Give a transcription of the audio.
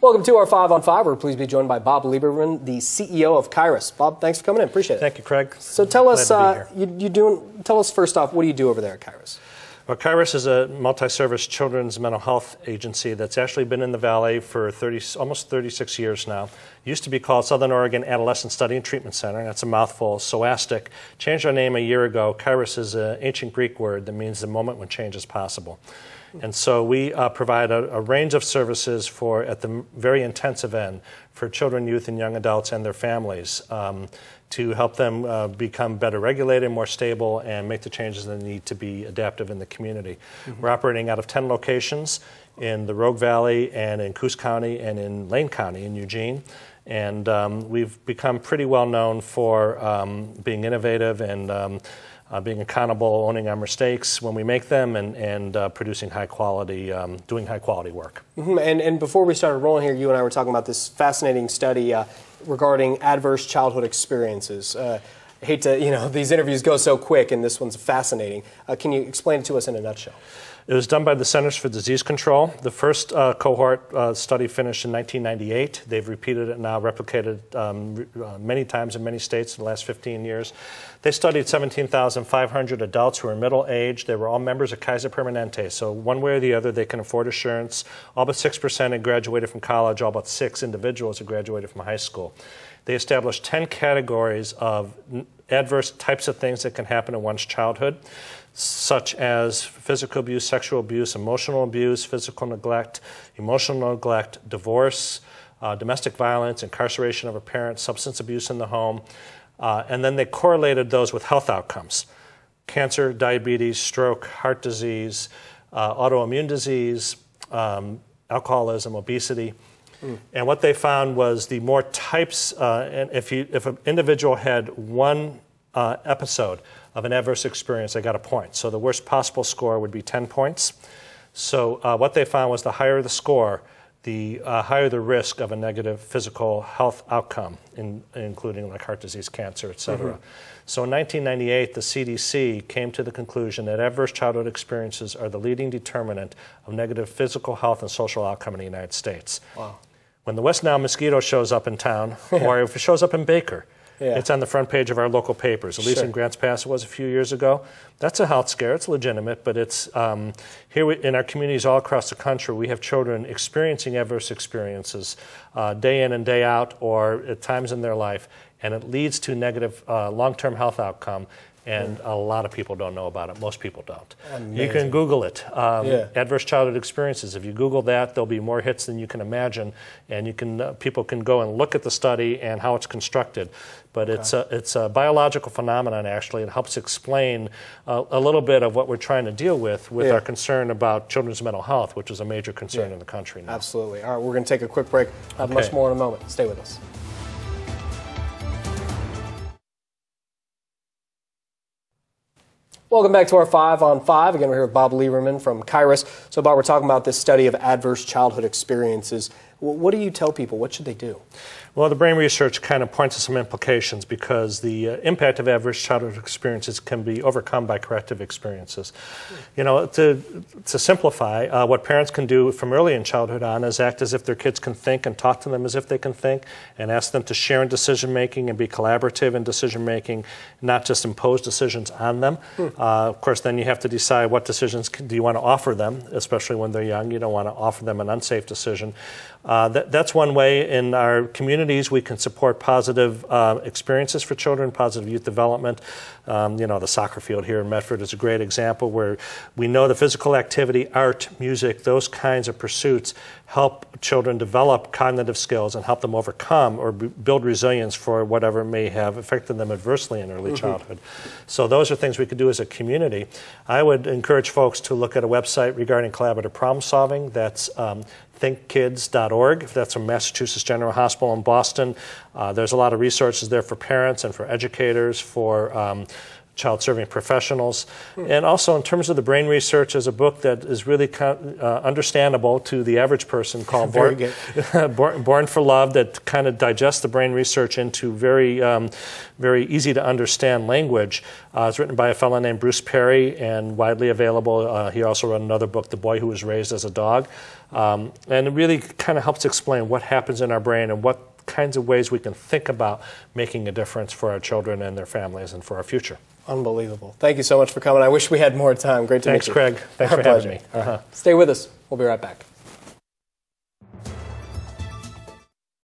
Welcome to our 5 on 5. We're pleased to be joined by Bob Lieberman, the CEO of Kairos. Bob, thanks for coming in. Appreciate it. Thank you, Craig. So tell us, tell us first off, what do you do over there at Kairos? Well, Kairos is a multi-service children's mental health agency that's actually been in the Valley for almost 36 years now. It used to be called Southern Oregon Adolescent Study and Treatment Center, and that's a mouthful, SOASTIC. Changed our name a year ago. Kairos is an ancient Greek word that means the moment when change is possible. And so we provide a range of services for, at the very intensive end, for children, youth, and young adults and their families to help them become better regulated, more stable, and make the changes they need to be adaptive in the community. Mm-hmm. We're operating out of 10 locations in the Rogue Valley and in Coos County and in Lane County in Eugene. And we've become pretty well known for being innovative and being accountable, owning our mistakes when we make them, and producing high quality, doing high quality work. Mm-hmm. And before we started rolling here, you and I were talking about this fascinating study regarding adverse childhood experiences. I hate to, these interviews go so quick, and this one's fascinating. Can you explain it to us in a nutshell? It was done by the Centers for Disease Control. The first cohort study finished in 1998. They've repeated it now, replicated many times in many states in the last 15 years. They studied 17,500 adults who were middle-aged. They were all members of Kaiser Permanente, so one way or the other they can afford insurance. All but 6% had graduated from college. All but 6 individuals had graduated from high school. They established 10 categories of adverse types of things that can happen in one's childhood, such as physical abuse, sexual abuse, emotional abuse, physical neglect, emotional neglect, divorce, domestic violence, incarceration of a parent, substance abuse in the home, and then they correlated those with health outcomes: cancer, diabetes, stroke, heart disease, autoimmune disease, alcoholism, obesity. And what they found was the more types, and if an individual had one episode of an adverse experience, they got a point. So the worst possible score would be 10 points. So what they found was the higher the score, the higher the risk of a negative physical health outcome, including like heart disease, cancer, et cetera. Mm-hmm. So in 1998, the CDC came to the conclusion that adverse childhood experiences are the leading determinant of negative physical health and social outcome in the United States. Wow. When the West Nile mosquito shows up in town, or if it shows up in Baker, it's on the front page of our local papers. At least in Grants Pass it was a few years ago. That's a health scare. It's legitimate, but it's here in our communities all across the country, we have children experiencing adverse experiences day in and day out, or at times in their life, and it leads to negative long-term health outcome. And a lot of people don't know about it. Most people don't. Amazing. You can Google it. Adverse childhood experiences. If you Google that, there'll be more hits than you can imagine, and you can people can go and look at the study and how it's constructed. But it's a biological phenomenon. Actually, it helps explain a little bit of what we're trying to deal with our concern about children's mental health, which is a major concern in the country now. Absolutely. All right, we're going to take a quick break. Have much more in a moment. Stay with us. Welcome back to our 5 on 5. Again, we're here with Bob Lieberman from Kairos. So, Bob, we're talking about this study of adverse childhood experiences. What do you tell people? What should they do? Well, the brain research kind of points to some implications because the impact of adverse childhood experiences can be overcome by corrective experiences. You know, to simplify, what parents can do from early in childhood on is act as if their kids can think and talk to them as if they can think, and ask them to share in decision-making and be collaborative in decision-making, not just impose decisions on them. Of course, then you have to decide what decisions do you want to offer them, especially when they're young. You don't want to offer them an unsafe decision. That's one way. In our communities, we can support positive experiences for children, positive youth development. The soccer field here in Medford is a great example where we know the physical activity, art, music, those kinds of pursuits help children develop cognitive skills and help them overcome or build resilience for whatever may have affected them adversely in early childhood. So those are things we could do as a community. I would encourage folks to look at a website regarding collaborative problem solving. That's thinkkids.org. That's from Massachusetts General Hospital in Boston. There's a lot of resources there for parents and for educators, for child-serving professionals. And also in terms of the brain research, there's a book that is really understandable to the average person called Born for Love, that kind of digests the brain research into very, very easy to understand language. It's written by a fellow named Bruce Perry and widely available. He also wrote another book, The Boy Who Was Raised as a Dog. And it really kind of helps explain what happens in our brain and what kinds of ways we can think about making a difference for our children and their families and for our future. Unbelievable. Thank you so much for coming. I wish we had more time. Great to meet you. Thanks, Craig. Thanks for having me. Stay with us. We'll be right back.